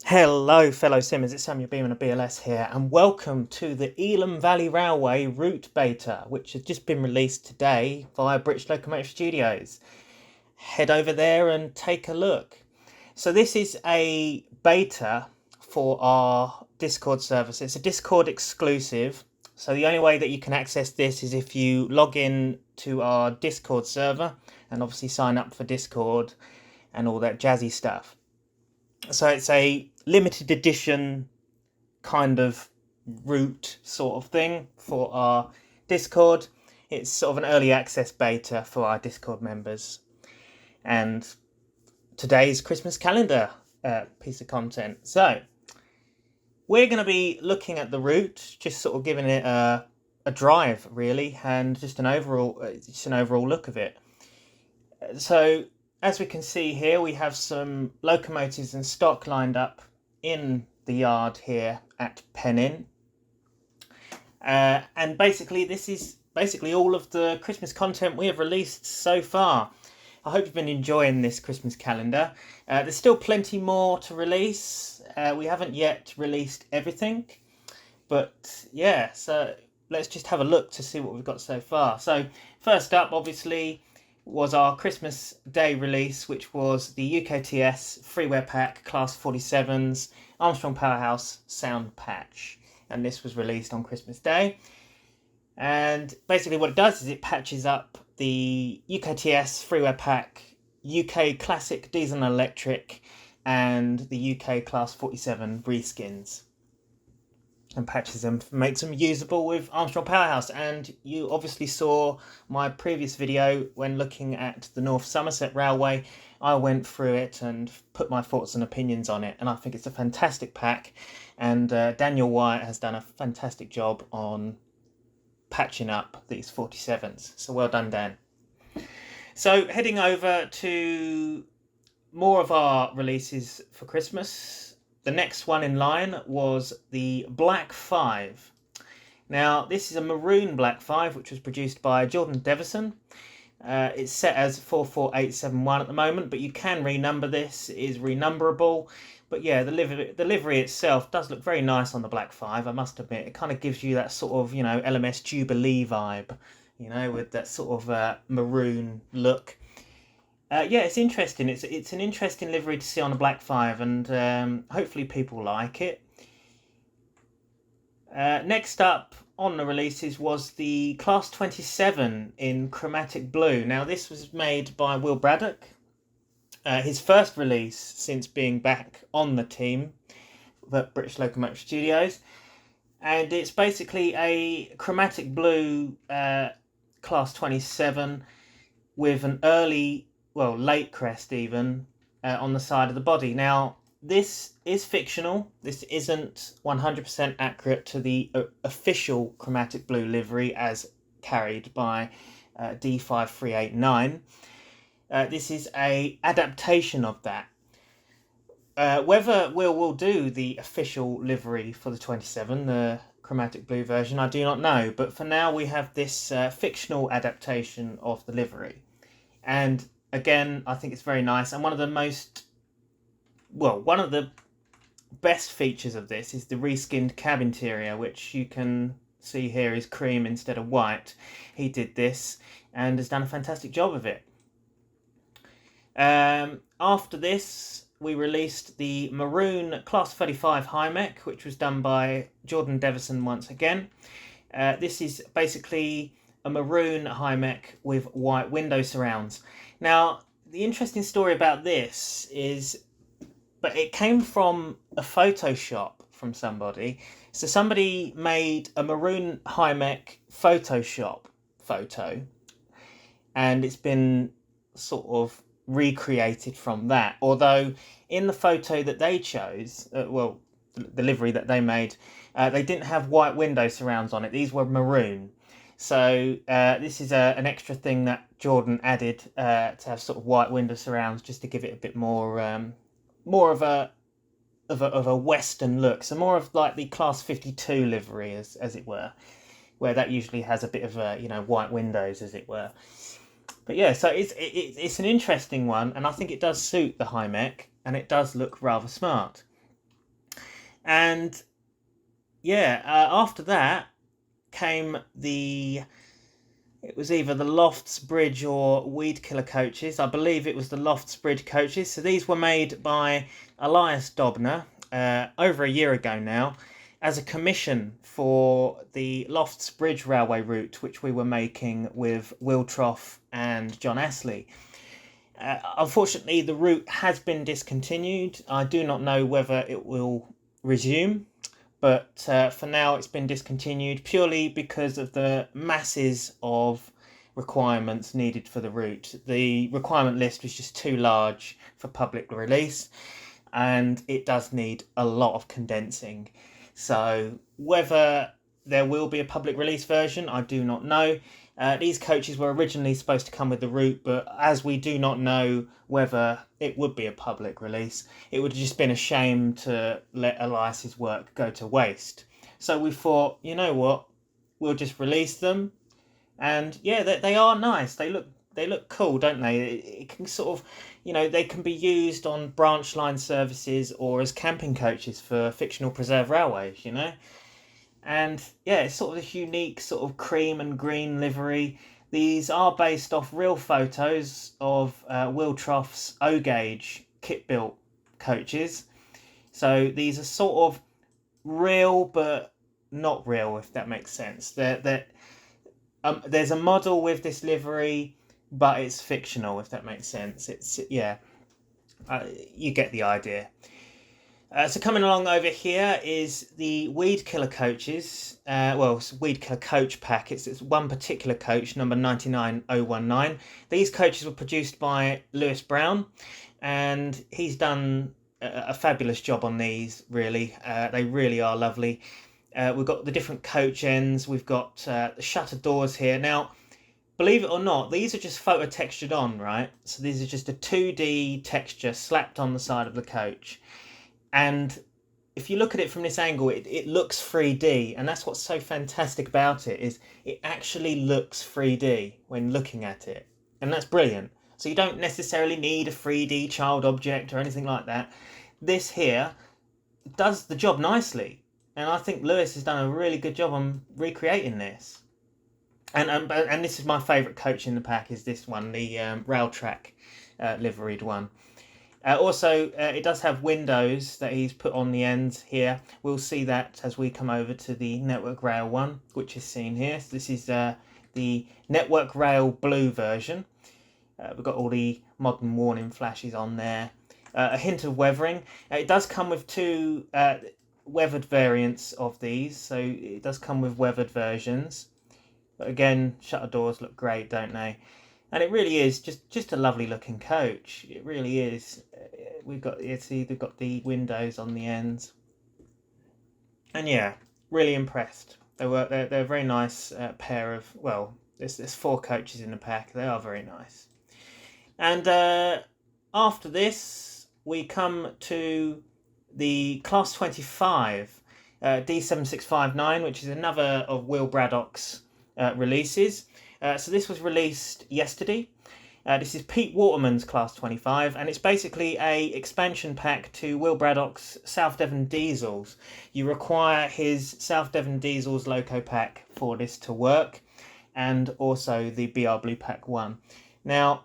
Hello fellow simmers, it's Samuel Beeman of BLS here, and welcome to the Elam Valley Railway route beta, which has just been released today via British Locomotive Studios. Head over there and take a look. So this is a beta for our Discord service. It's a Discord exclusive, so the only way that you can access this is if you log in to our Discord server and obviously sign up for Discord and all that jazzy stuff. So it's a limited edition kind of route sort of thing for our Discord. It's sort of an early access beta for our Discord members. And today's Christmas calendar piece of content. So we're going to be looking at the route, just sort of giving it a drive really, and just an overall look of it. So as we can see here, we have some locomotives and stock lined up in the yard here at Pennin. And basically, this is all of the Christmas content we have released so far. I hope you've been enjoying this Christmas calendar. There's still plenty more to release. We haven't yet released everything. But yeah, so let's just have a look to see what we've got so far. So first up, obviously, was our Christmas Day release, which was the UKTS Freeware Pack Class 47's Armstrong Powerhouse Sound Patch. And this was released on Christmas Day. And basically what it does is it patches up the UKTS Freeware Pack UK Classic Diesel and Electric and the UK Class 47 reskins. And patches them, makes them usable with Armstrong Powerhouse. And you obviously saw my previous video when looking at the North Somerset Railway. I went through it and put my thoughts and opinions on it, and I think it's a fantastic pack, and Daniel Wyatt has done a fantastic job on patching up these 47s, so well done, Dan. So heading over to more of our releases for Christmas. The next one in line was the Black 5. Now, this is a maroon Black 5, which was produced by Jordan Devison. It's set as 44871 at the moment, but you can renumber this. It is renumberable. But yeah, the livery itself does look very nice on the Black 5, I must admit. It kind of gives you that sort of, LMS Jubilee vibe, with that sort of maroon look. Yeah, it's interesting. It's an interesting livery to see on a Black 5, and hopefully people like it. Next up on the releases was the Class 27 in Chromatic Blue. Now, this was made by Will Braddock. His first release since being back on the team at British Locomotive Studios. And it's basically a Chromatic Blue Class 27 with an late crest even, on the side of the body. Now, this is fictional. This isn't 100% accurate to the official Chromatic Blue livery as carried by D5389. This is a adaptation of that. Whether will do the official livery for the 27, the Chromatic Blue version, I do not know. But for now, we have this fictional adaptation of the livery. And again, I think it's very nice. And one of the best features of this is the reskinned cab interior, which you can see here is cream instead of white. He did this and has done a fantastic job of it. After this, we released the maroon Class 35 High Mech, which was done by Jordan Devison once again. This is basically a maroon High Mech with white window surrounds. Now, the interesting story about this is, but it came from a Photoshop from somebody. So somebody made a maroon High Mech Photoshop photo, and it's been sort of recreated from that. Although in the photo that they chose, the livery that they made, they didn't have white window surrounds on it. These were maroon. So this is an extra thing that Jordan added to have sort of white window surrounds, just to give it a bit more of a of a Western look, so more of like the Class 52 livery, as it were, where that usually has a bit of white windows, as it were. But yeah, so it's an interesting one, and I think it does suit the high mech, and it does look rather smart. And yeah, after that came it was either the Lofts Bridge or Weed Killer coaches. I believe it was the Lofts Bridge coaches. So these were made by Elias Dobner over a year ago now, as a commission for the Lofts Bridge railway route, which we were making with Will Trough and John Astley. Unfortunately, the route has been discontinued. I do not know whether it will resume, but for now it's been discontinued purely because of the masses of requirements needed for the route. The requirement list was just too large for public release, and it does need a lot of condensing. So whether there will be a public release version, I do not know. These coaches were originally supposed to come with the route, but as we do not know whether it would be a public release, it would have just been a shame to let Elias's work go to waste. So we thought, you know what, we'll just release them. And yeah, they are nice. They look cool, don't they? It can sort of, they can be used on branch line services or as camping coaches for fictional preserve railways, And yeah, it's sort of a unique sort of cream and green livery. These are based off real photos of Will Trough's O-gauge kit-built coaches. So these are sort of real but not real, if that makes sense. There's a model with this livery, but it's fictional, if that makes sense. You get the idea. So coming along over here is the Weed Killer coaches. It's Weed Killer coach pack. It's one particular coach, number 99019. These coaches were produced by Lewis Brown, and he's done a fabulous job on these, really. They really are lovely. We've got the different coach ends. We've got the shutter doors here. Now, believe it or not, these are just photo textured on, right? So these are just a 2D texture slapped on the side of the coach. And if you look at it from this angle, it looks 3D, and that's what's so fantastic about it, is it actually looks 3D when looking at it, and that's brilliant. So you don't necessarily need a 3D child object or anything like that. This here does the job nicely, and I think Lewis has done a really good job on recreating this. And this is my favourite coach in the pack, is this one, the rail track liveried one. Also, it does have windows that he's put on the ends here. We'll see that as we come over to the Network Rail one, which is seen here. So this is the Network Rail blue version. We've got all the modern warning flashes on there. A hint of weathering. It does come with two weathered variants of these, so it does come with weathered versions. But again, shutter doors look great, don't they? And it really is just a lovely looking coach. It really is. We've got the windows on the ends, and yeah, really impressed. They're a very nice pair of. Well, there's 4 coaches in the pack. They are very nice. And after this, we come to the Class 25 D7659, which is another of Will Braddock's releases. So this was released yesterday. This is Pete Waterman's Class 25, and it's basically a expansion pack to Will Braddock's South Devon Diesels. You require his South Devon Diesels loco pack for this to work, and also the BR Blue Pack 1. Now,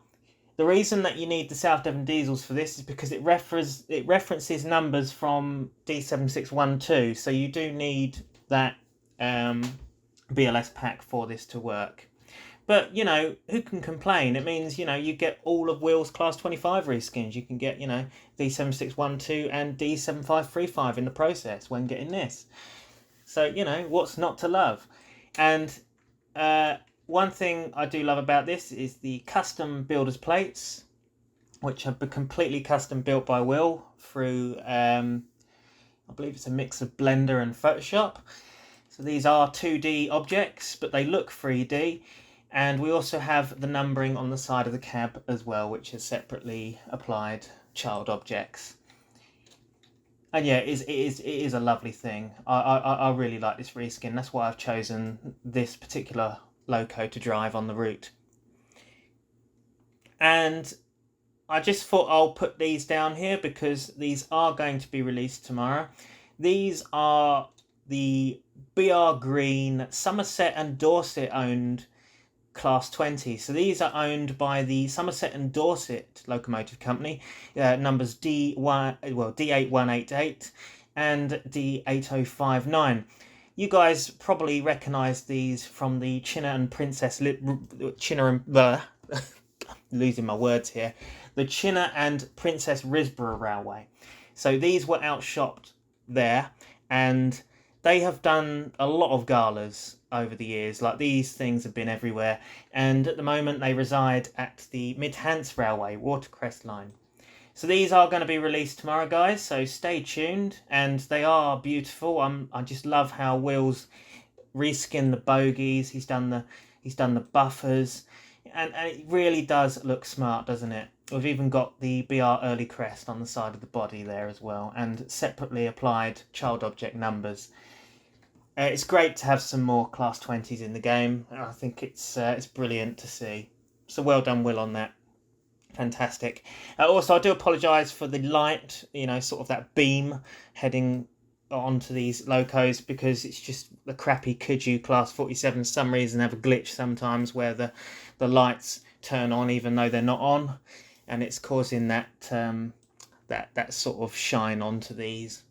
the reason that you need the South Devon Diesels for this is because it references numbers from D7612, so you do need that BLS pack for this to work. But, who can complain? It means, you get all of Will's Class 25 reskins. You can get, D7612 and D7535 in the process when getting this. So, what's not to love? And one thing I do love about this is the custom builder's plates, which have been completely custom built by Will through, I believe it's a mix of Blender and Photoshop. So these are 2D objects, but they look 3D. And we also have the numbering on the side of the cab as well, which is separately applied child objects. And yeah, it is a lovely thing. I really like this reskin. That's why I've chosen this particular loco to drive on the route. And I just thought I'll put these down here because these are going to be released tomorrow. These are the BR Green Somerset and Dorset owned Class 20. So these are owned by the Somerset and Dorset Locomotive Company, numbers D8188 and D8059. You guys probably recognise these from the Chinner and Princess losing my words here. The Chinner and Princess Risborough Railway. So these were outshopped there, and they have done a lot of galas over the years. Like, these things have been everywhere, and at the moment they reside at the Mid-Hants Railway Watercress line. So these are going to be released tomorrow, guys, so stay tuned, and they are beautiful. I just love how Will's reskinned the bogies. He's done the buffers, and it really does look smart, doesn't it? We've even got the BR Early Crest on the side of the body there as well, and separately applied child object numbers. It's great to have some more Class 20s in the game. I think it's brilliant to see. So well done, Will, on that. Fantastic. Also, I do apologise for the light, sort of that beam heading onto these locos, because it's just the crappy Kuju Class 47 for some reason have a glitch sometimes where the lights turn on even though they're not on, and it's causing that that sort of shine onto these.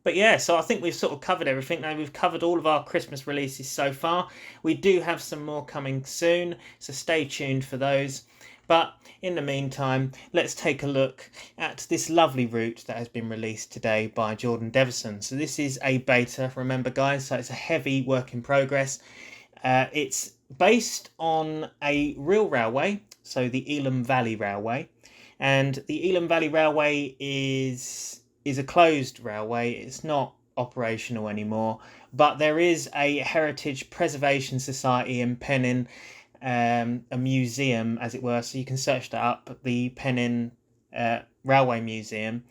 But yeah, so I think we've sort of covered everything. Now, we've covered all of our Christmas releases so far. We do have some more coming soon, so stay tuned for those. But in the meantime, let's take a look at this lovely route that has been released today by Jordan Deverson. So this is a beta, remember, guys, so it's a heavy work in progress. It's based on a real railway, so the Elam Valley Railway. And the Elam Valley Railway is a closed railway. It's not operational anymore, but there is a Heritage Preservation Society in Pennin, a museum, as it were, so you can search that up, the Pennin Railway Museum,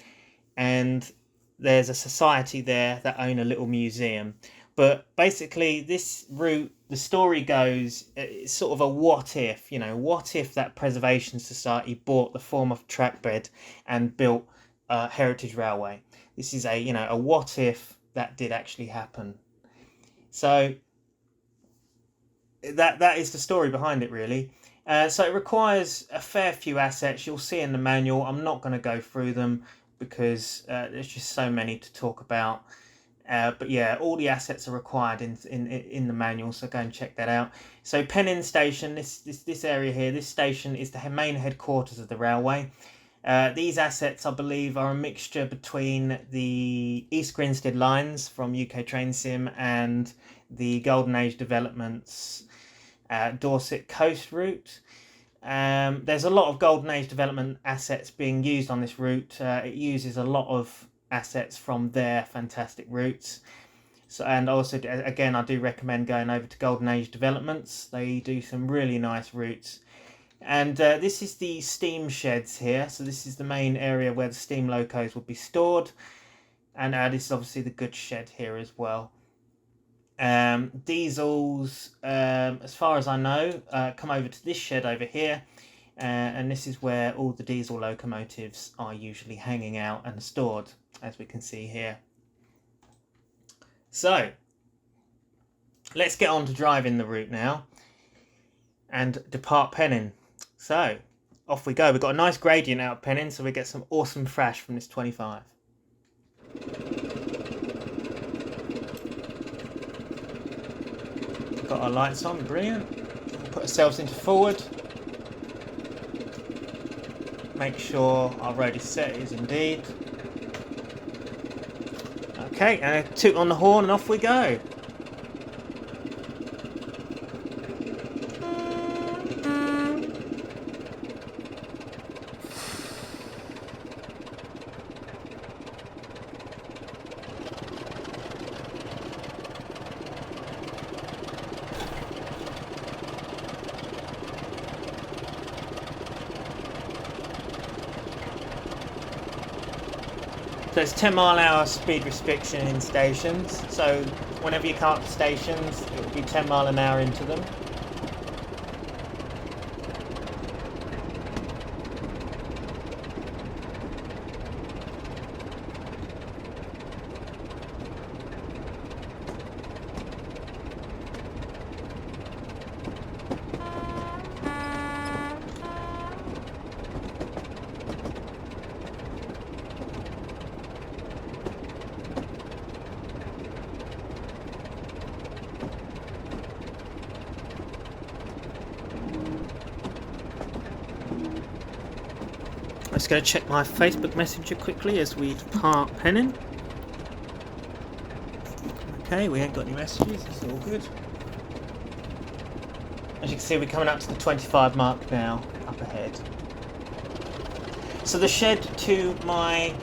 and there's a society there that own a little museum. But basically, this route, the story goes, it's sort of a what if, what if that Preservation Society bought the former trackbed and built Heritage Railway. This is a what if that did actually happen. So that is the story behind it, really. So it requires a fair few assets. You'll see in the manual. I'm not going to go through them because there's just so many to talk about. But yeah, all the assets are required in the manual, so go and check that out. So Pennin Station, this area here, this station is the main headquarters of the railway. These assets, I believe, are a mixture between the East Grinstead lines from UK Train Sim and the Golden Age Developments Dorset Coast route. There's a lot of Golden Age Development assets being used on this route. It uses a lot of assets from their fantastic routes. So, and also, again, I do recommend going over to Golden Age Developments. They do some really nice routes. And this is the steam sheds here. So this is the main area where the steam locos would be stored. And this is obviously the goods shed here as well. Diesels, as far as I know, come over to this shed over here. And this is where all the diesel locomotives are usually hanging out and stored, as we can see here. So, let's get on to driving the route now and depart Pennin. So, off we go. We've got a nice gradient out of Pennin, so we get some awesome thrash from this 25. Got our lights on, brilliant. Put ourselves into forward. Make sure our road is set, it is indeed. Okay, and a toot on the horn and off we go. So it's 10-mile-an-hour speed restriction in stations. So whenever you come up to stations, it will be 10 mile an hour into them. Let's go check my Facebook Messenger quickly as we depart Penning. Okay, we ain't got any messages, it's all good. As you can see, we're coming up to the 25 mark now, up ahead. So the shed to my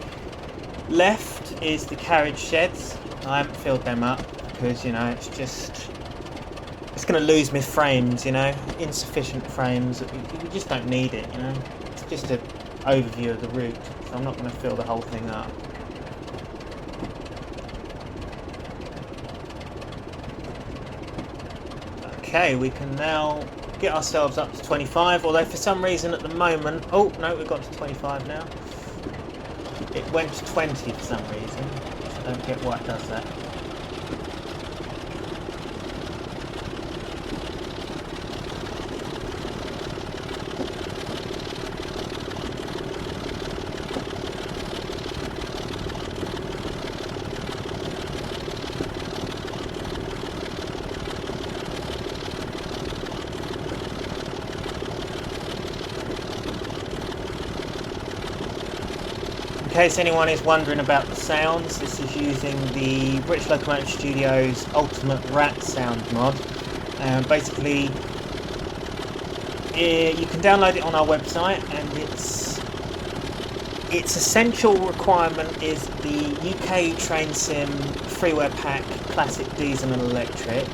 left is the carriage sheds. I haven't filled them up because, you know, it's going to lose me frames, you know, insufficient frames. We just don't need it, you know. It's just an overview of the route, so I'm not going to fill the whole thing up. Okay, we can now get ourselves up to 25, although for some reason at the moment... Oh, no, we've got to 25 now. It went to 20 for some reason, which I don't get why it does that. In case anyone is wondering about the sounds, this is using the British Locomotive Studios Ultimate Rat Sound mod. Basically, you can download it on our website, and its essential requirement is the UK Train Sim freeware pack Classic Diesel and Electric,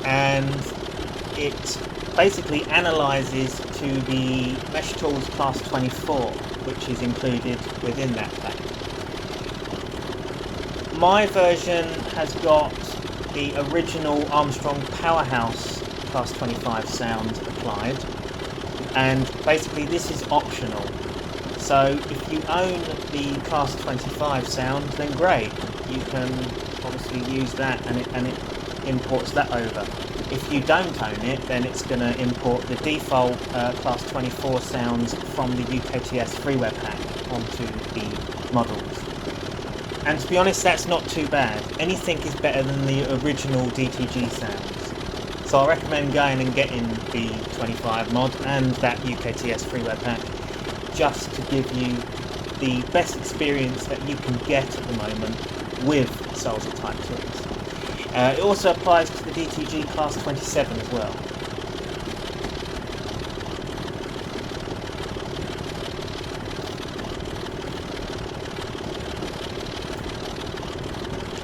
and it basically analyses to the Mesh Tools Class 24, which is included within that pack. My version has got the original Armstrong Powerhouse Class 25 sound applied, and basically this is optional. So if you own the Class 25 sound, then great, you can obviously use that, and it imports that over. If you don't own it, then it's going to import the default Class 24 sounds from the UKTS freeware pack onto the models. And to be honest, that's not too bad. Anything is better than the original DTG sounds. So I recommend going and getting the 25 mod and that UKTS freeware pack, just to give you the best experience that you can get at the moment with Sulzer Type 2s. It also applies to the DTG Class 27 as well.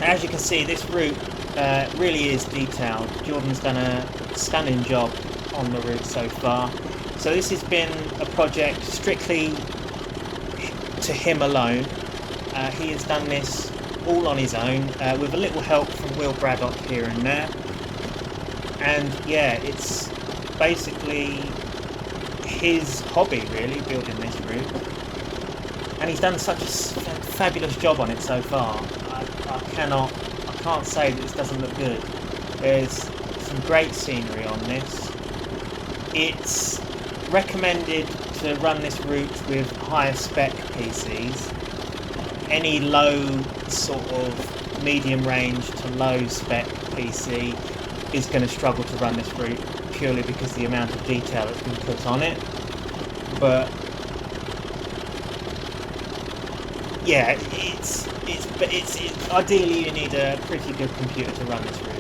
As you can see, this route really is detailed. Jordan's done a stunning job on the route so far. So this has been a project strictly to him alone. He has done this all on his own, with a little help from Will Braddock here and there. And yeah, it's basically his hobby really, building this route. And he's done such a fabulous job on it so far. I can't say that this doesn't look good. There's some great scenery on this. It's recommended to run this route with higher spec PCs. Any low sort of medium range to low spec PC is going to struggle to run this route, purely because the amount of detail that's been put on it. But yeah, it's ideally you need a pretty good computer to run this route.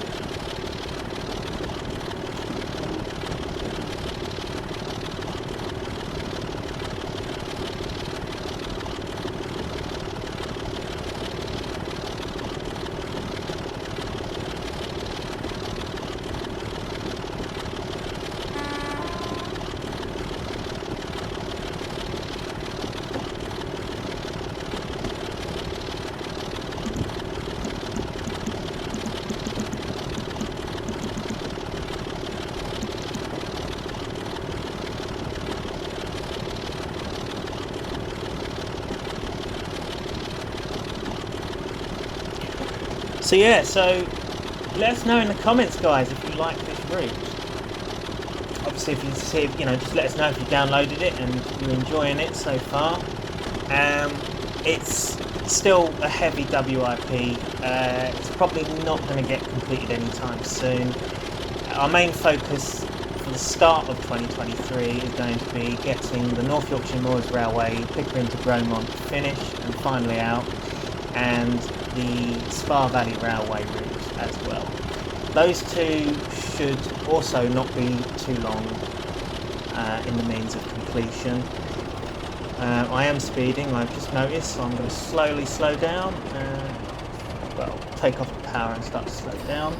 So yeah, so let us know in the comments, guys, if you like this route. Obviously, if you see, just let us know if you downloaded it and you're enjoying it so far. It's still a heavy WIP. It's probably not going to get completed anytime soon. Our main focus for the start of 2023 is going to be getting the North Yorkshire Moors Railway, Pickering to Gromont finished and finally out, and the Spa Valley Railway route as well. Those two should also not be too long in the means of completion. I am speeding, I've just noticed, so I'm going to slowly slow down. Take off the power and start to slow down.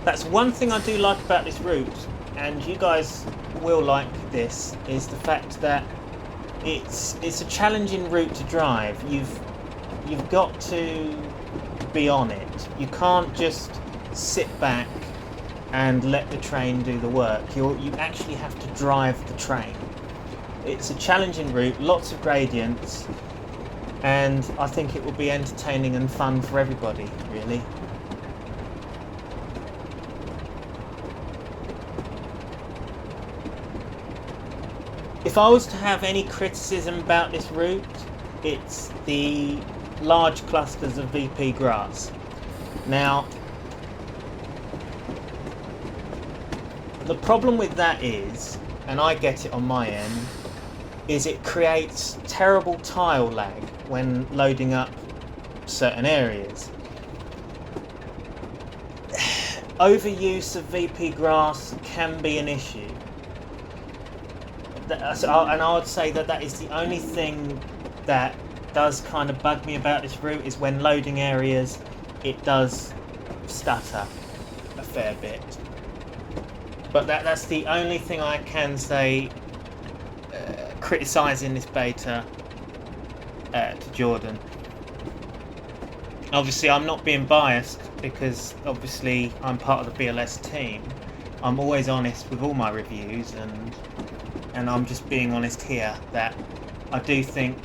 That's one thing I do like about this route, and you guys will like this, is the fact that it's a challenging route to drive. You've got to be on it. You can't just sit back and let the train do the work. You actually have to drive the train. It's a challenging route, lots of gradients, and I think it will be entertaining and fun for everybody, really. If I was to have any criticism about this route, it's the large clusters of VP grass. Now, the problem with that is, and I get it on my end, is it creates terrible tile lag when loading up certain areas. Overuse of VP grass can be an issue. And I would say that is the only thing that does kind of bug me about this route, is when loading areas, it does stutter a fair bit. But that's the only thing I can say criticising this beta to Jordan. Obviously, I'm not being biased, because obviously I'm part of the BLS team. I'm always honest with all my reviews, and I'm just being honest here that I do think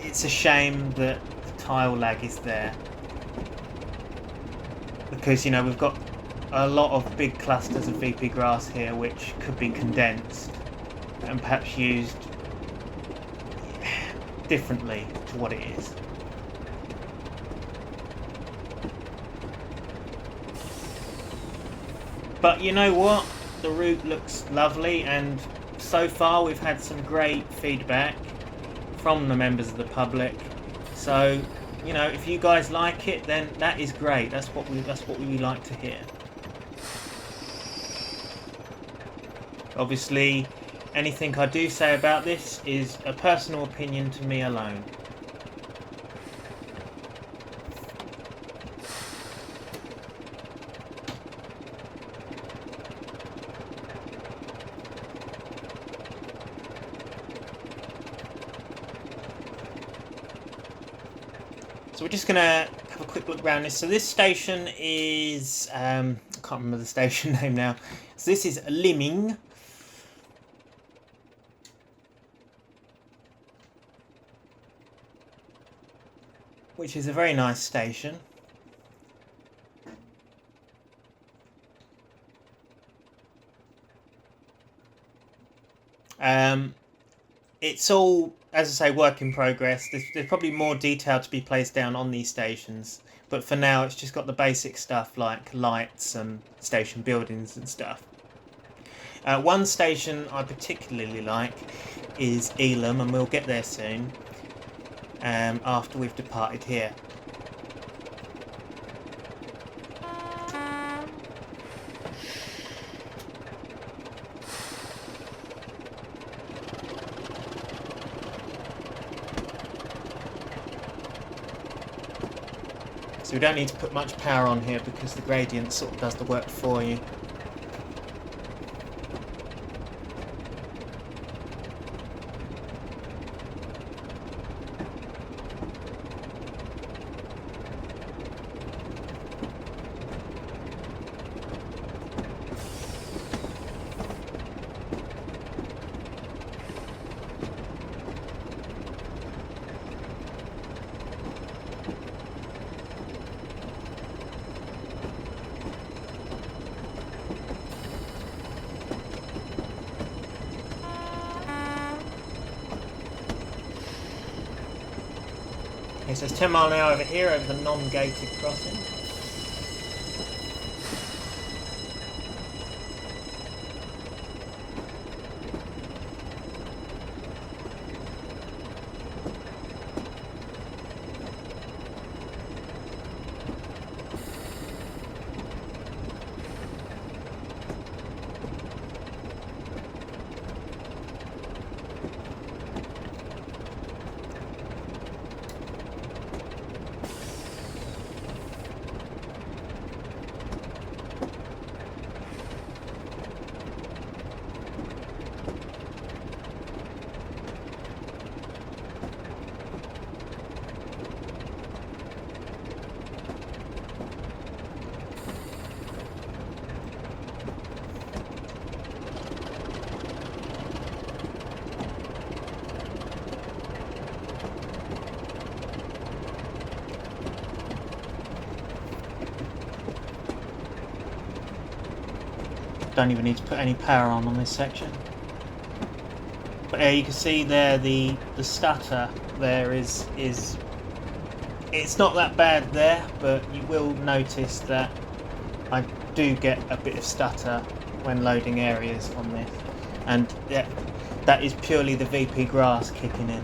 it's a shame that the tile lag is there, because we've got a lot of big clusters of VP grass here which could be condensed and perhaps used differently to what it is. But you know what? The route looks lovely, and so far we've had some great feedback from the members of the public. So, if you guys like it, then that is great. That's what we like to hear. Obviously, anything I do say about this is a personal opinion to me alone. So we're just going to have a quick look around this. So this station is, I can't remember the station name now. So this is Elham, which is a very nice station. It's all, as I say, work in progress. There's probably more detail to be placed down on these stations, but for now it's just got the basic stuff like lights and station buildings and stuff. One station I particularly like is Elam, and we'll get there soon, after we've departed here. So we don't need to put much power on here because the gradient sort of does the work for you. Okay, so it's 10 mile an hour over here over the non-gated crossing. Don't even need to put any power on this section. But you can see there the stutter there is it's not that bad there, but you will notice that I do get a bit of stutter when loading areas on this, and yeah, that is purely the VP grass kicking in.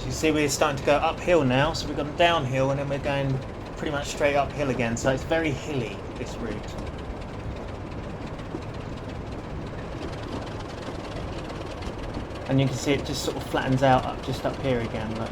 You see we're starting to go uphill now, so we've gone downhill and then we're going pretty much straight uphill again, so it's very hilly, this route. And you can see it just sort of flattens out just up here again, look.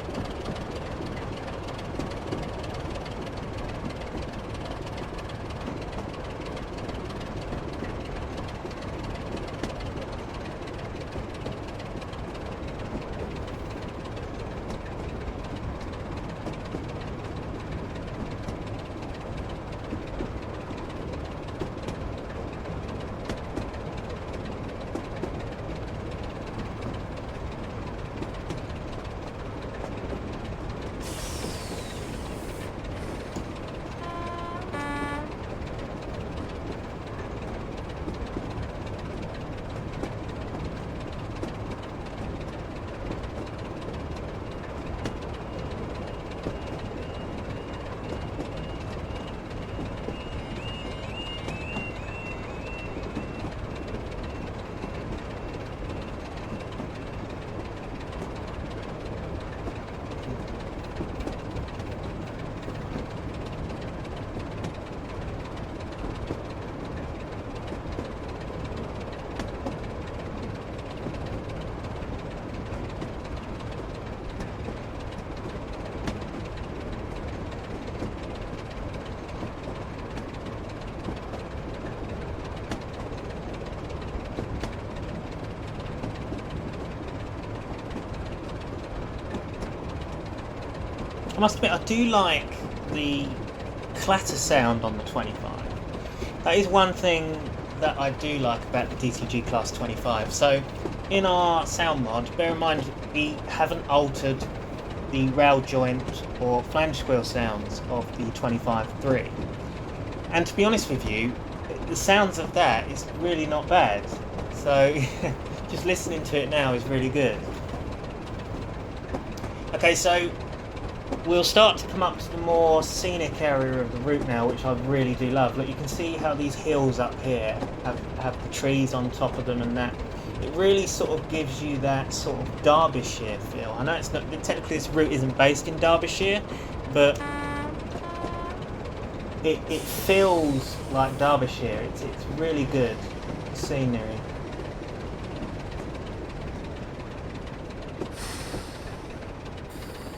I must admit, I do like the clatter sound on the 25. That is one thing that I do like about the DTG Class 25. So, in our sound mod, bear in mind we haven't altered the rail joint or flange squeal sounds of the 25.3. And to be honest with you, the sounds of that is really not bad. So, just listening to it now is really good. Okay, so we'll start to come up to the more scenic area of the route now, which I really do love. Look, you can see how these hills up here have the trees on top of them, and that it really sort of gives you that sort of Derbyshire feel. I know it's not technically, this route isn't based in Derbyshire, but it feels like Derbyshire. It's really good scenery.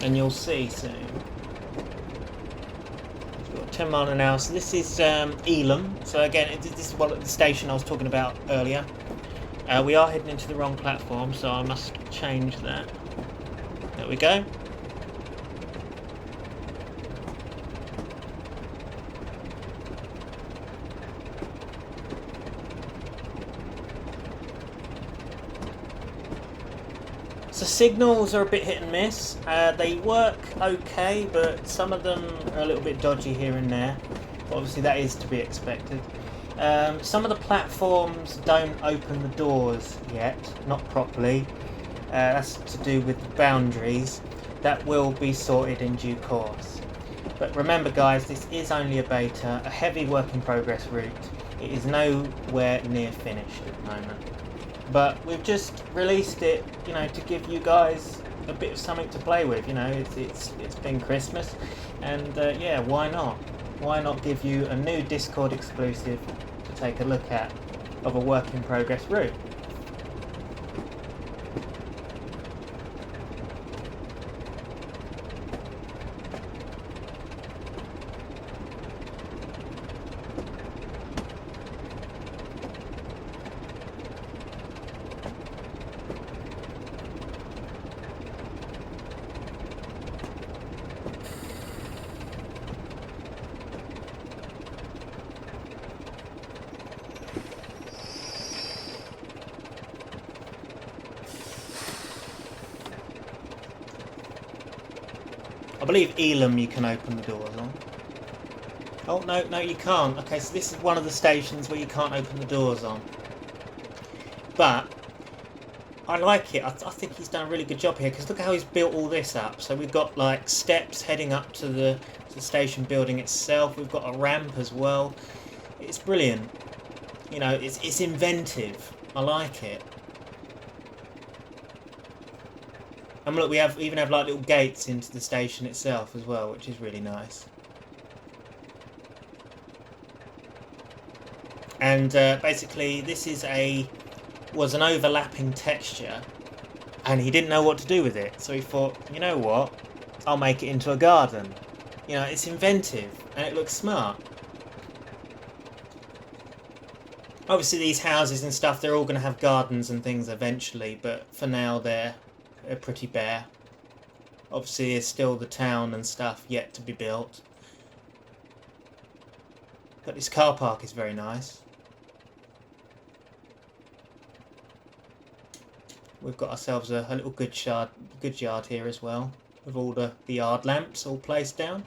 And you'll see soon. We've got 10 mile an hour. So this is Elam. So again, this is the station I was talking about earlier. We are heading into the wrong platform, so I must change that. There we go. So signals are a bit hit and miss. They work okay, but some of them are a little bit dodgy here and there. Obviously that is to be expected. Some of the platforms don't open the doors yet, not properly. That's to do with the boundaries. That will be sorted in due course. But remember guys, this is only a beta, a heavy work in progress route. It is nowhere near finished at the moment. But we've just released it, to give you guys a bit of something to play with. It's been Christmas, and yeah, why not? Why not give you a new Discord exclusive to take a look at of a work in progress route? I believe Elam you can open the doors on. Oh, no you can't. Okay, so this is one of the stations where you can't open the doors on. But I like it. I think he's done a really good job here, because look how he's built all this up. So we've got like steps heading up to the station building itself. We've got a ramp as well. It's brilliant. It's inventive. I like it. And look, we even have like little gates into the station itself as well, which is really nice. And basically, this was an overlapping texture, and he didn't know what to do with it. So he thought, you know what? I'll make it into a garden. It's inventive and it looks smart. Obviously, these houses and stuff, they're all going to have gardens and things eventually, but for now they're pretty bare. Obviously there's still the town and stuff yet to be built. But this car park is very nice. We've got ourselves a little good yard here as well, with all the yard lamps all placed down.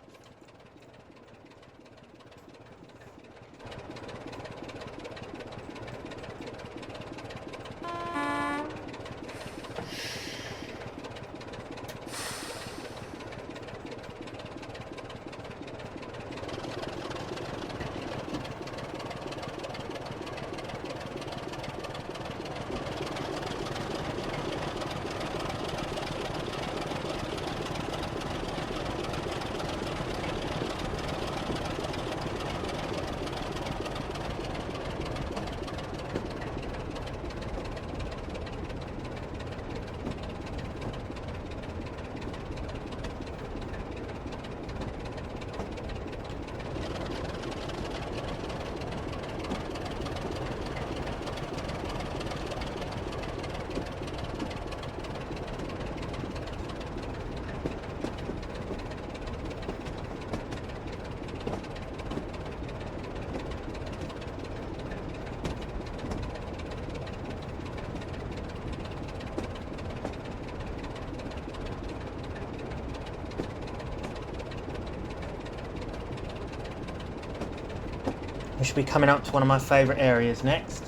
We should be coming up to one of my favourite areas next.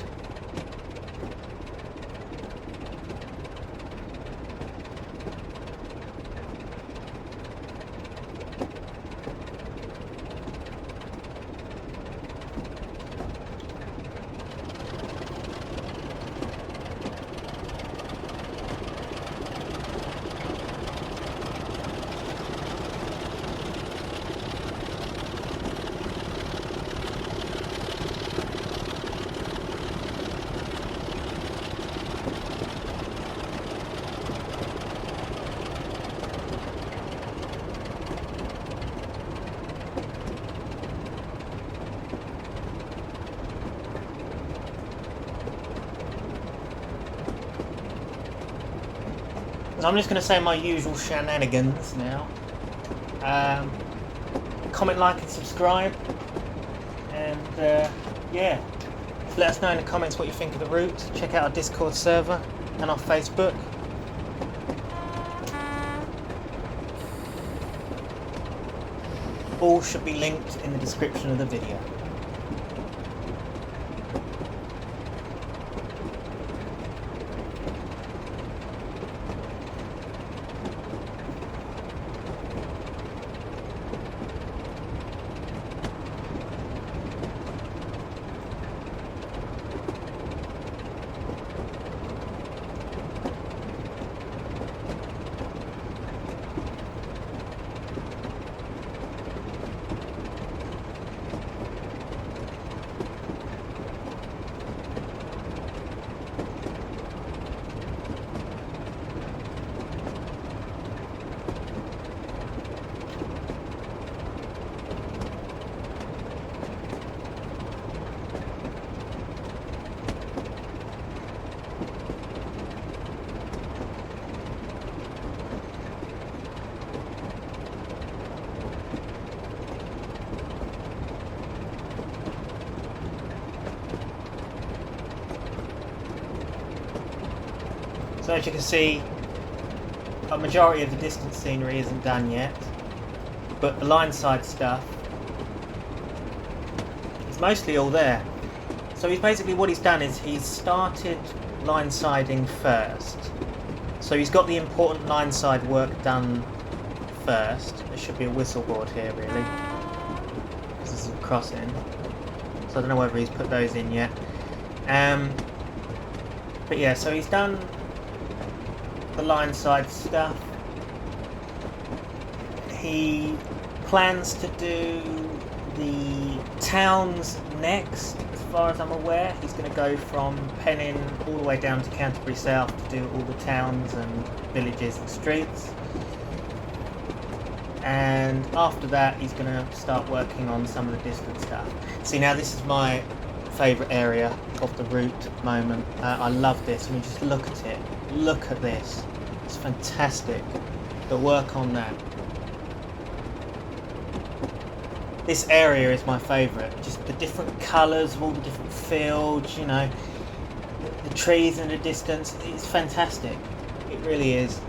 I'm just going to say my usual shenanigans now. Comment, like and subscribe. And yeah, let us know in the comments what you think of the route. Check out our Discord server and our Facebook. all should be linked in the description of the video. So as you can see, a majority of the distance scenery isn't done yet, but the line side stuff is mostly all there. So he's basically, what he's done is he's started line siding first. So he's got the important line side work done first. There should be a whistle board here really. This is a crossing. So I don't know whether he's put those in yet. But yeah, so he's done the line side stuff. He plans to do the towns next, as far as I'm aware. He's going to go from Pennin all the way down to Canterbury South to do all the towns and villages and streets. And after that he's going to start working on some of the distance stuff. See, now this is my favourite area of the route at the moment. I love this. I mean, just look at it. Look at this. It's fantastic. The work on that. This area is my favourite. Just the different colours of all the different fields, you know, the trees in the distance. It's fantastic. It really is.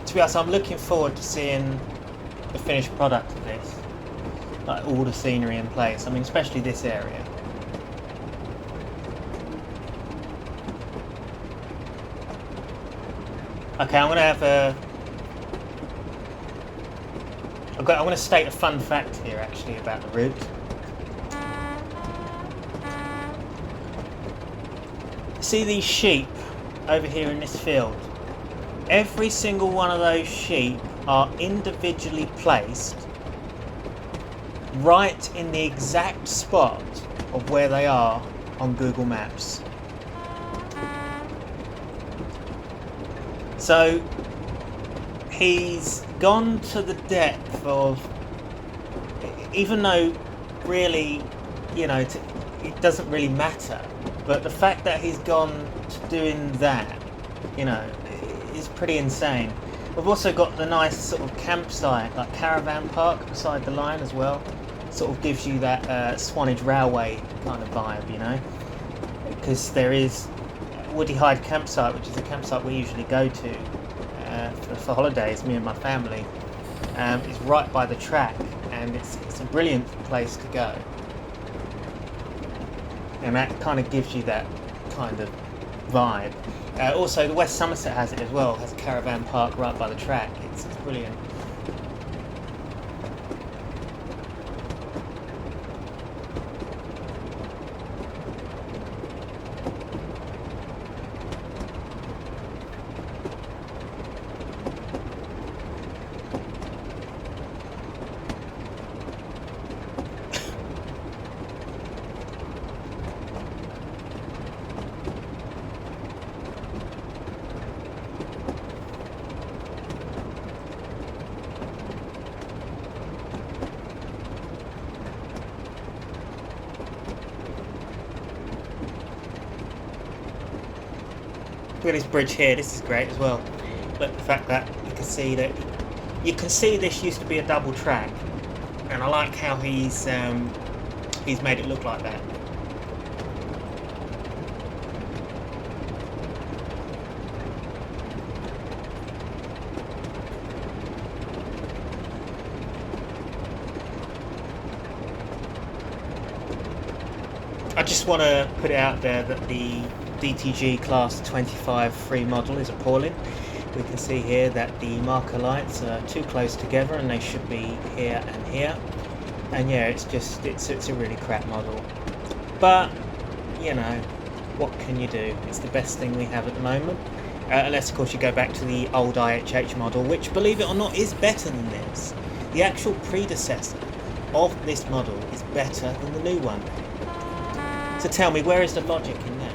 To be honest, I'm looking forward to seeing the finished product of this, like all the scenery in place. I mean, especially this area. Okay, I'm going to state a fun fact here, actually, about the route. See these sheep over here in this field? Every single one of those sheep are individually placed right in the exact spot of where they are on Google Maps. So he's gone to the depth of, even though really, you know, it doesn't really matter, but the fact that he's gone to doing that, you know, is pretty insane. We've also got the nice sort of campsite, like caravan park beside the line as well. Sort of gives you that Swanage Railway kind of vibe, you know, because there is Woody Hyde campsite, which is a campsite we usually go to for holidays, me and my family. It's right by the track, and it's a brilliant place to go, and that kind of gives you that kind of vibe. Also, the West Somerset has it as well. It has a caravan park right by the track. It's brilliant. Look at this bridge here. This is great as well. Look, the fact that you can see this used to be a double track, and I like how he's made it look like that. I just want to put it out there that the DTG Class 25 free model is appalling. We can see here that the marker lights are too close together and they should be here and here. And yeah, it's a really crap model. But, you know, what can you do? It's the best thing we have at the moment. Unless, of course, you go back to the old IHH model, which, believe it or not, is better than this. The actual predecessor of this model is better than the new one. So tell me, where is the logic in that?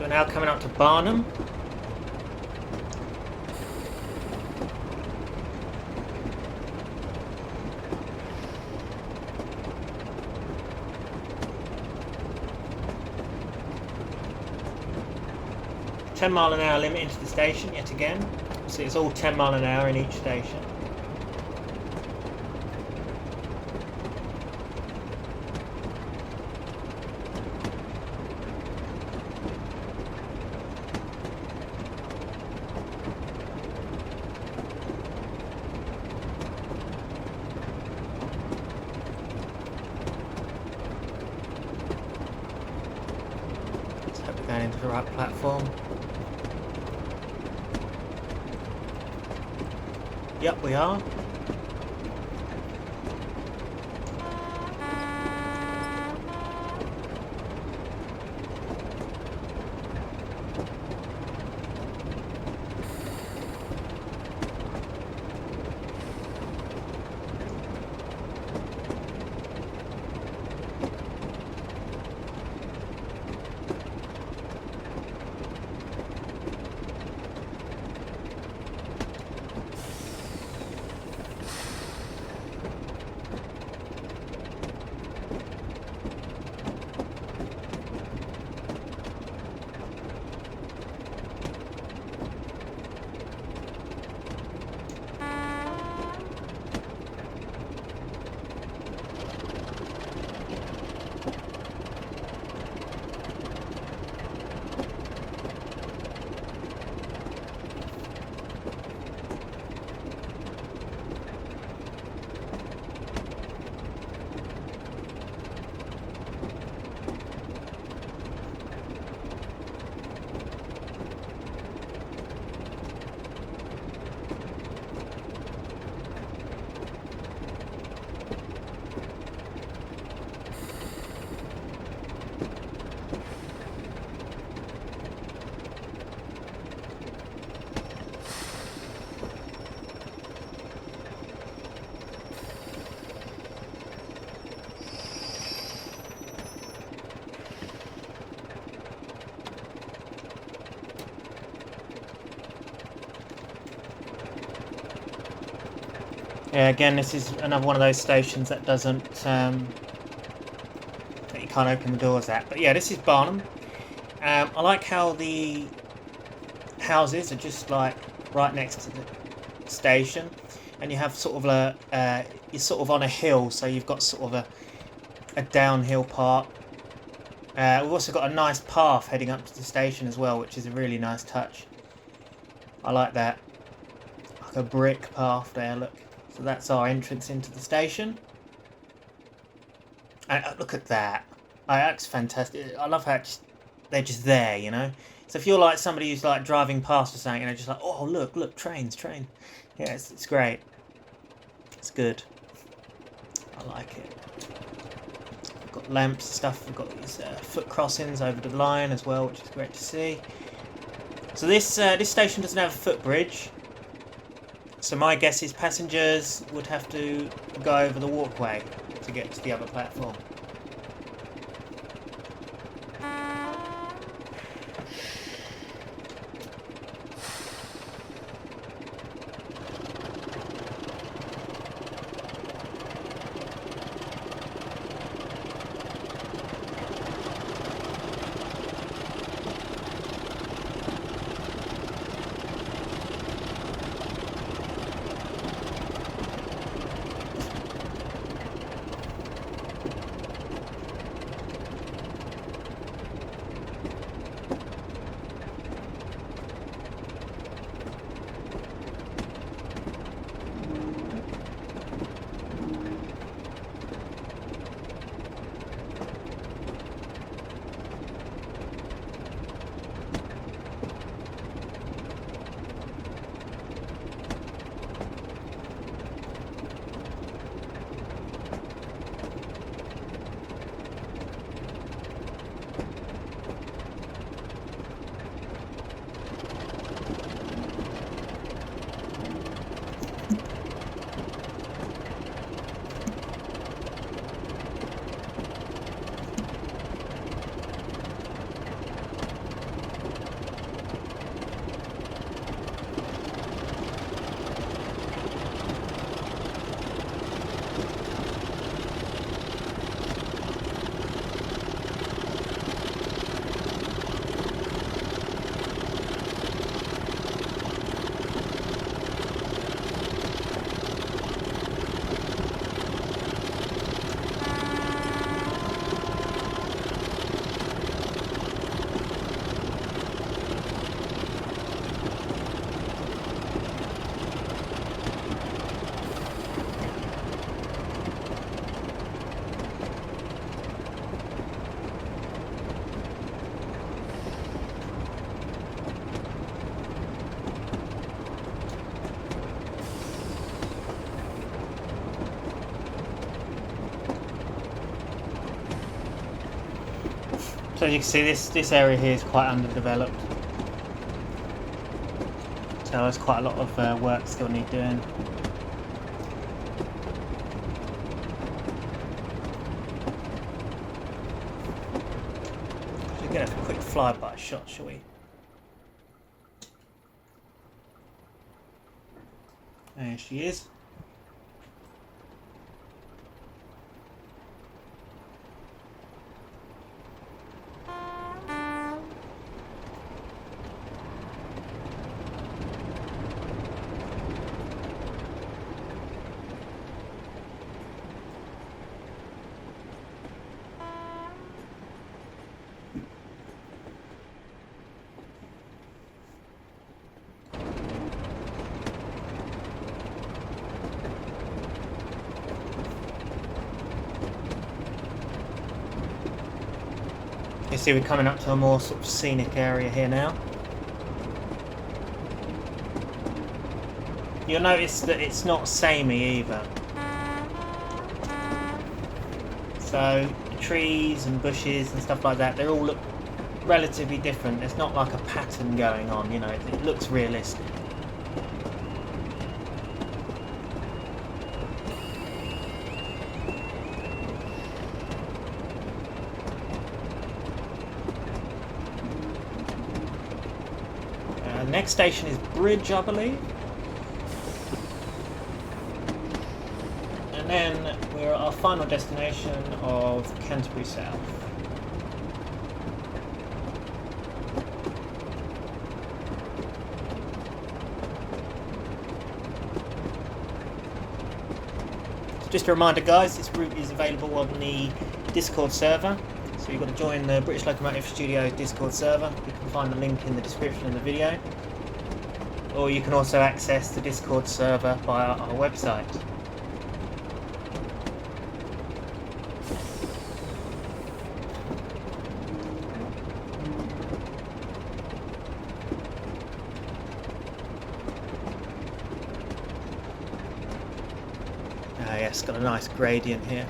We're now coming up to Barnum. £10-mile-an-hour limit into the station yet again. So it's all 10 mile an hour in each station. Going into the right platform. Yep, we are. Yeah, again, this is another one of those stations that doesn't, that you can't open the doors at. But yeah, this is Barnum. I like how the houses are just like right next to the station, and you have sort of you're sort of on a hill, so you've got sort of a downhill part. We've also got a nice path heading up to the station as well, which is a really nice touch. I like that. Like a brick path there, look. So that's our entrance into the station. And look at that. That's fantastic. I love how they're just there, you know. So if you're like somebody who's like driving past or something, just like, oh look, train. Yeah, it's great. It's good. I like it. We've got lamps and stuff. We've got these foot crossings over the line as well, which is great to see. So this station doesn't have a footbridge. So my guess is passengers would have to go over the walkway to get to the other platform. So as you can see, this area here is quite underdeveloped. So there's quite a lot of work still need doing. Should we get a quick flyby shot, shall we? There she is. You see we're coming up to a more sort of scenic area here now. You'll notice that it's not samey either. So the trees and bushes and stuff like that, they all look relatively different. There's not like a pattern going on, you know, it looks realistic. The next station is Bridge, I believe. And then we're at our final destination of Canterbury South. So just a reminder guys, this route is available on the Discord server. So you've got to join the British Locomotive Studios Discord server. You can find the link in the description of the video. Or you can also access the Discord server via our website. it's got a nice gradient here.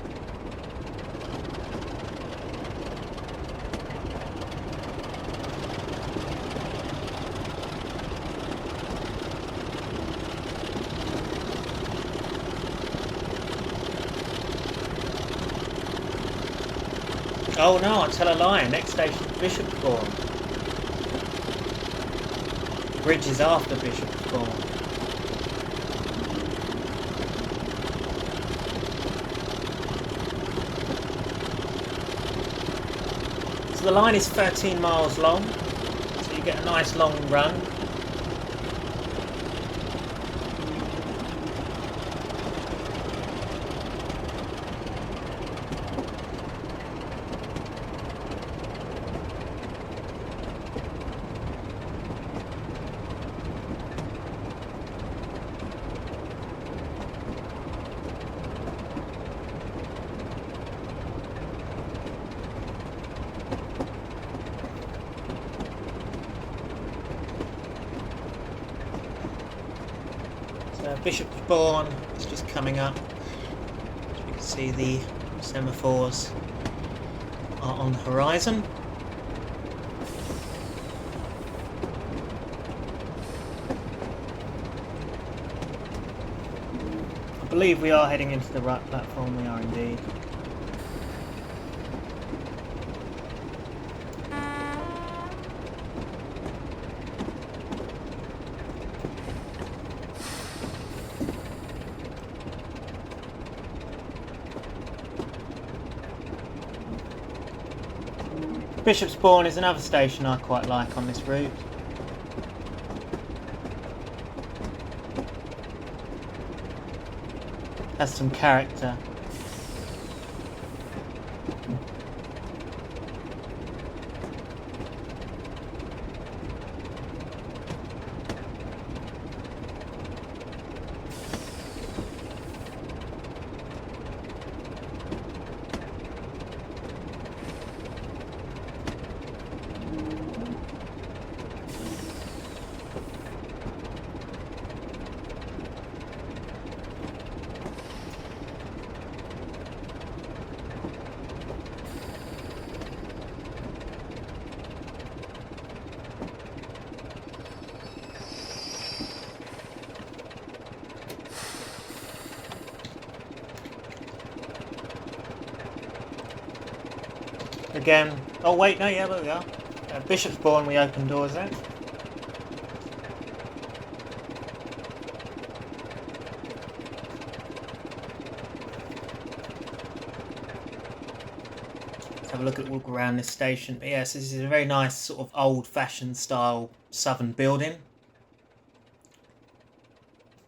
Oh no, I tell a lie. Next station, Bishopsbourne. Bridge is after Bishopsbourne. So the line is 13 miles long, so you get a nice long run. Bishopsbourne is just coming up. As you can see, the semaphores are on the horizon. I believe we are heading into the right platform. We are indeed. Bishopsbourne is another station I quite like on this route. Has some character. Again, oh wait, no, yeah, there we are. Bishopsbourne, we open doors there. Let's have a look around this station. But yes, this is a very nice sort of old-fashioned style southern building.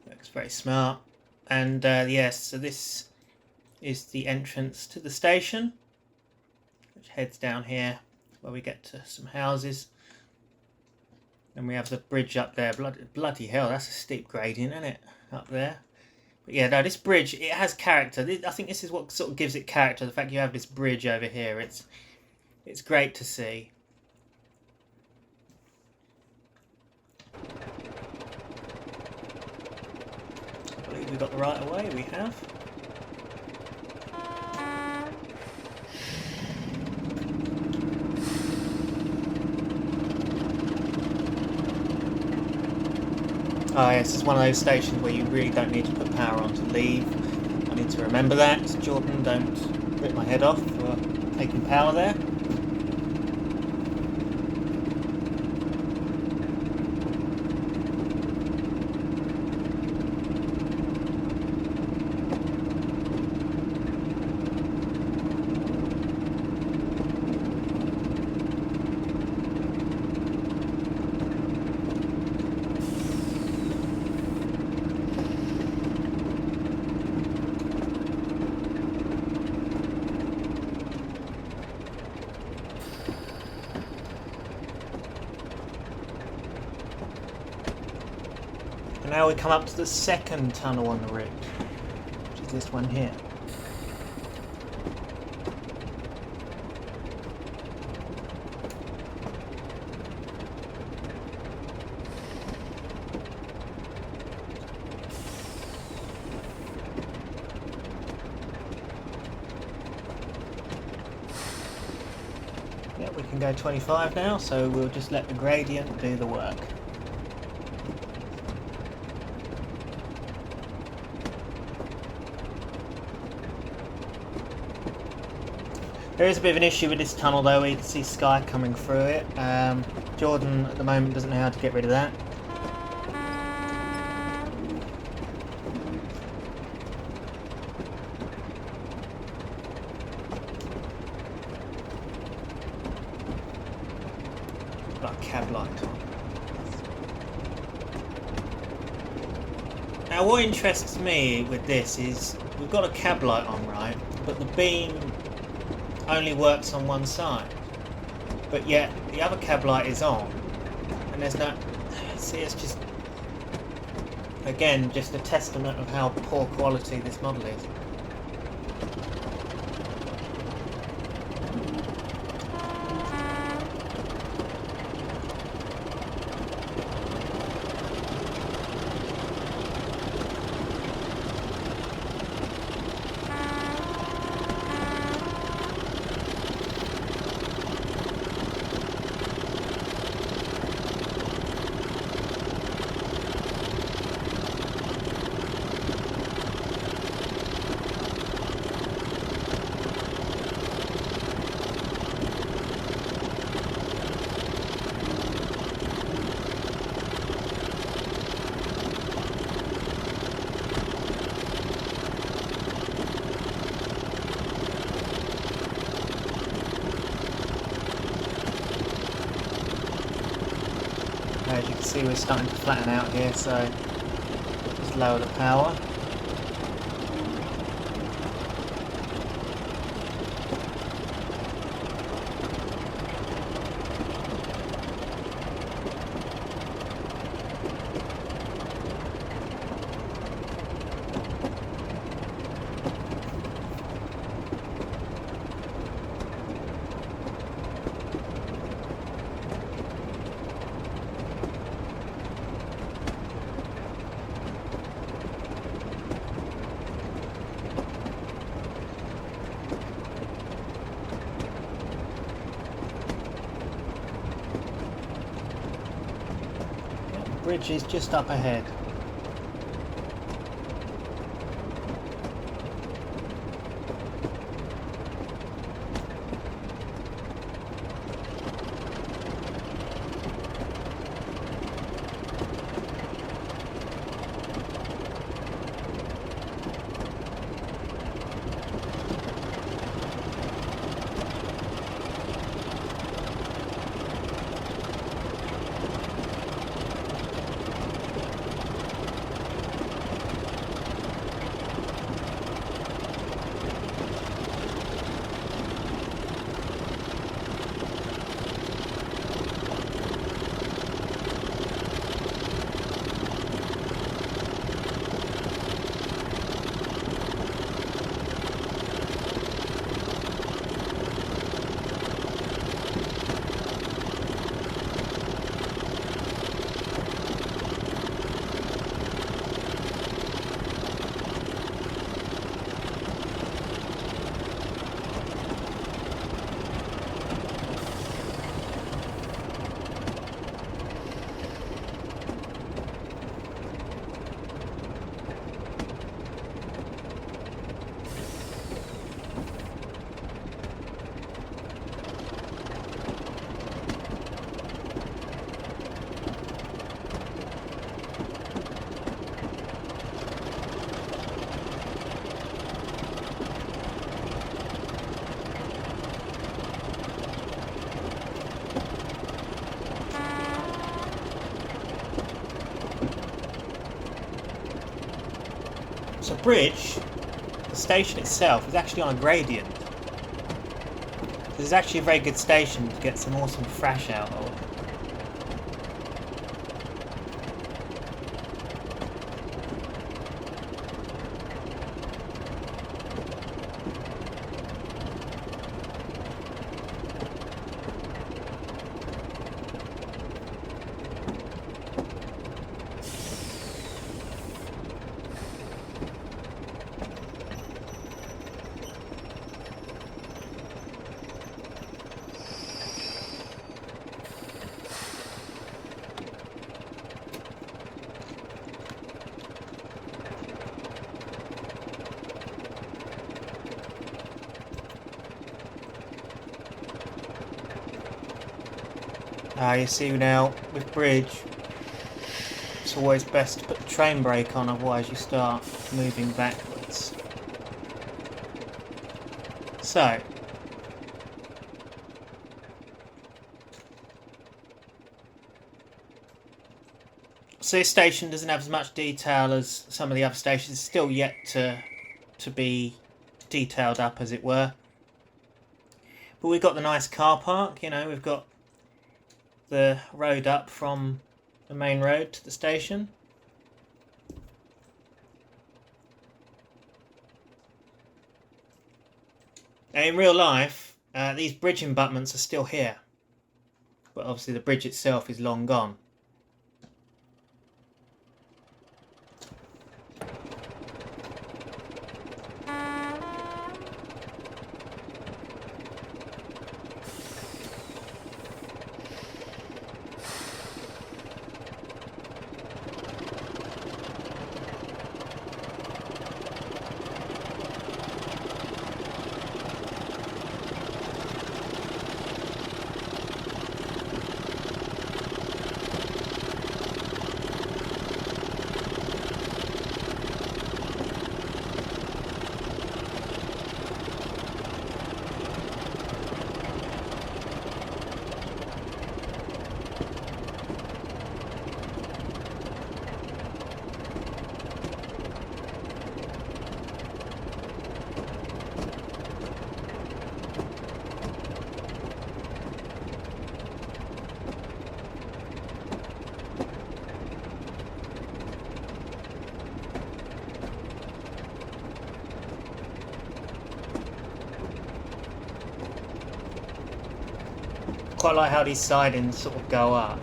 Looks very smart. And yes, so this is the entrance to the station, which heads down here where we get to some houses. And we have the bridge up there. Bloody hell, that's a steep gradient, isn't it? Up there. But yeah, no, this bridge, it has character. I think this is what sort of gives it character. The fact you have this bridge over here. It's great to see. I believe we got the right of way. We have. Oh yes, it's one of those stations where you really don't need to put power on to leave. I need to remember that. Jordan, don't rip my head off for taking power there. And now we come up to the second tunnel on the route, which is this one here. Yeah, we can go 25 now, so we'll just let the gradient do the work. There is a bit of an issue with this tunnel though, we can see sky coming through it. Jordan at the moment doesn't know how to get rid of that. Got a cab light on. Now what interests me with this is we've got a cab light on, right, but the beam only works on one side, but yet the other cab light is on and there's no... See, it's just, again, just a testament of how poor quality this model is. As you can see, we're starting to flatten out here, so just lower the power. Bridge is just up ahead. So bridge, the station itself, is actually on a gradient. This is actually a very good station to get some awesome thrash out of. You see now, with bridge, it's always best to put the train brake on, otherwise you start moving backwards. So, this station doesn't have as much detail as some of the other stations. It's still yet to be detailed up, as it were. But we've got the nice car park, you know, we've got the road up from the main road to the station. Now, in real life, these bridge embankments are still here. But obviously the bridge itself is long gone. Quite like how these sidings sort of go up.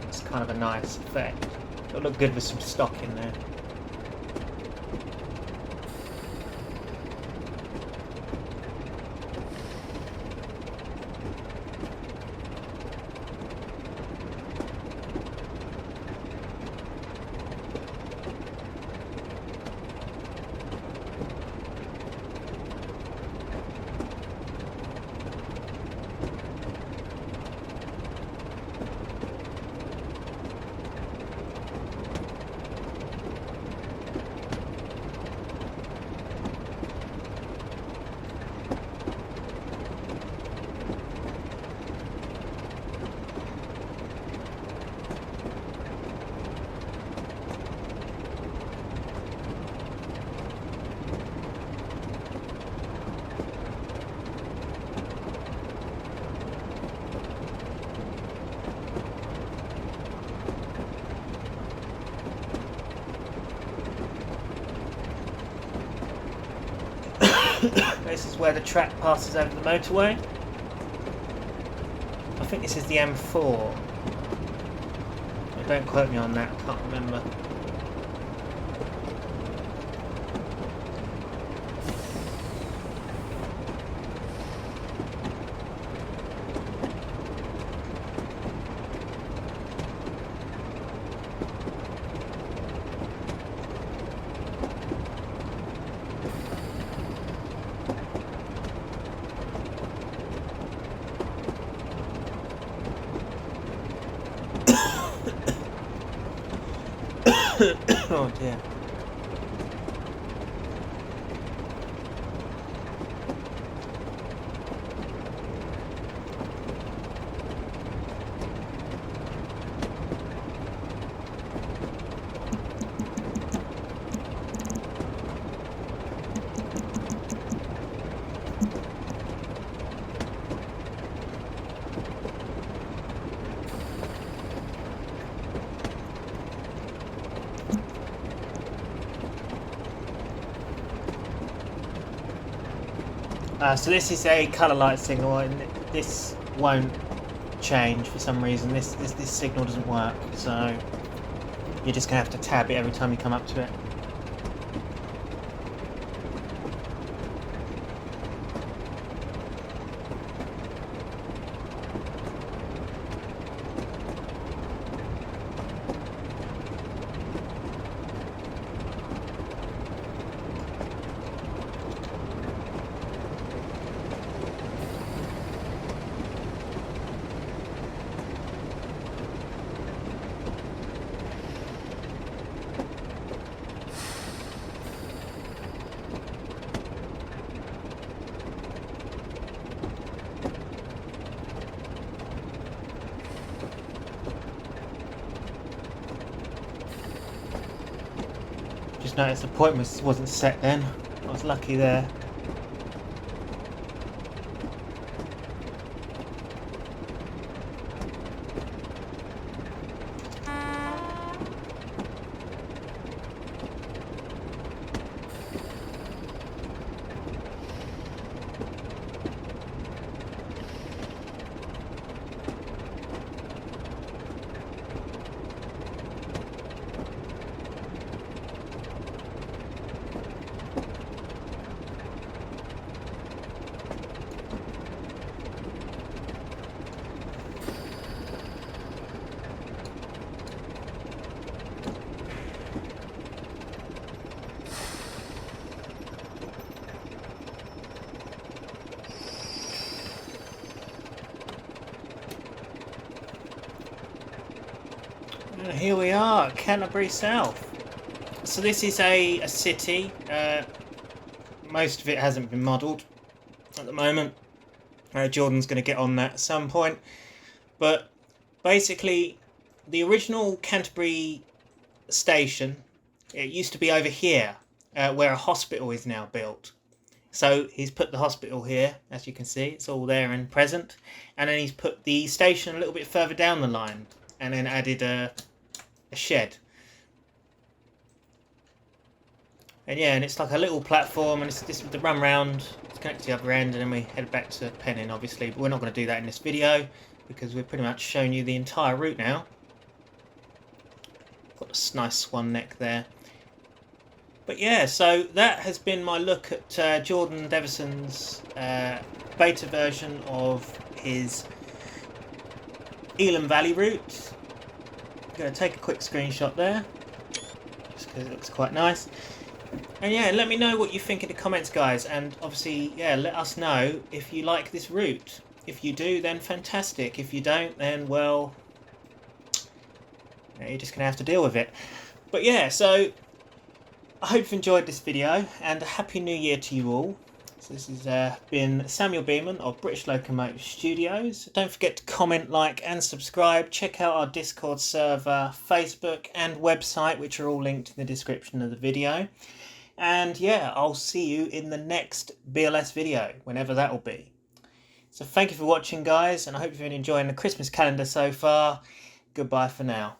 It's kind of a nice effect. It'll look good with some stock in there. This is where the track passes over the motorway. I think this is the M4. Don't quote me on that, I can't remember. Oh dear. So this is a colour light signal, and this won't change for some reason. This signal doesn't work, so you're just going to have to tab it every time you come up to it. just noticed the point wasn't set then. I was lucky there. Here we are, Canterbury South. So this is a city. Most of it hasn't been modelled at the moment. Jordan's going to get on that at some point. But basically, the original Canterbury station, it used to be over here, where a hospital is now built. So he's put the hospital here, as you can see, it's all there and present. And then he's put the station a little bit further down the line, and then added a shed. And yeah, and it's like a little platform, and it's just the run round, it's connected to the other end, and then we head back to Penning, obviously. But we're not going to do that in this video, because we've pretty much shown you the entire route now. Got a nice swan neck there. But yeah, so that has been my look at Jordan Devison's beta version of his Elam Valley route. I'm going to take a quick screenshot there, just because it looks quite nice. And yeah, let me know what you think in the comments, guys, and obviously, yeah, let us know if you like this route. If you do, then fantastic. If you don't, then, well, you're just going to have to deal with it. But yeah, so I hope you've enjoyed this video, and a Happy New Year to you all. So this has been Samuel Beeman of British Locomotive Studios. Don't forget to comment, like and subscribe. Check out our Discord server, Facebook and website, which are all linked in the description of the video. And yeah, I'll see you in the next BLS video, whenever that will be. So thank you for watching, guys, and I hope you've been enjoying the Christmas calendar so far. Goodbye for now.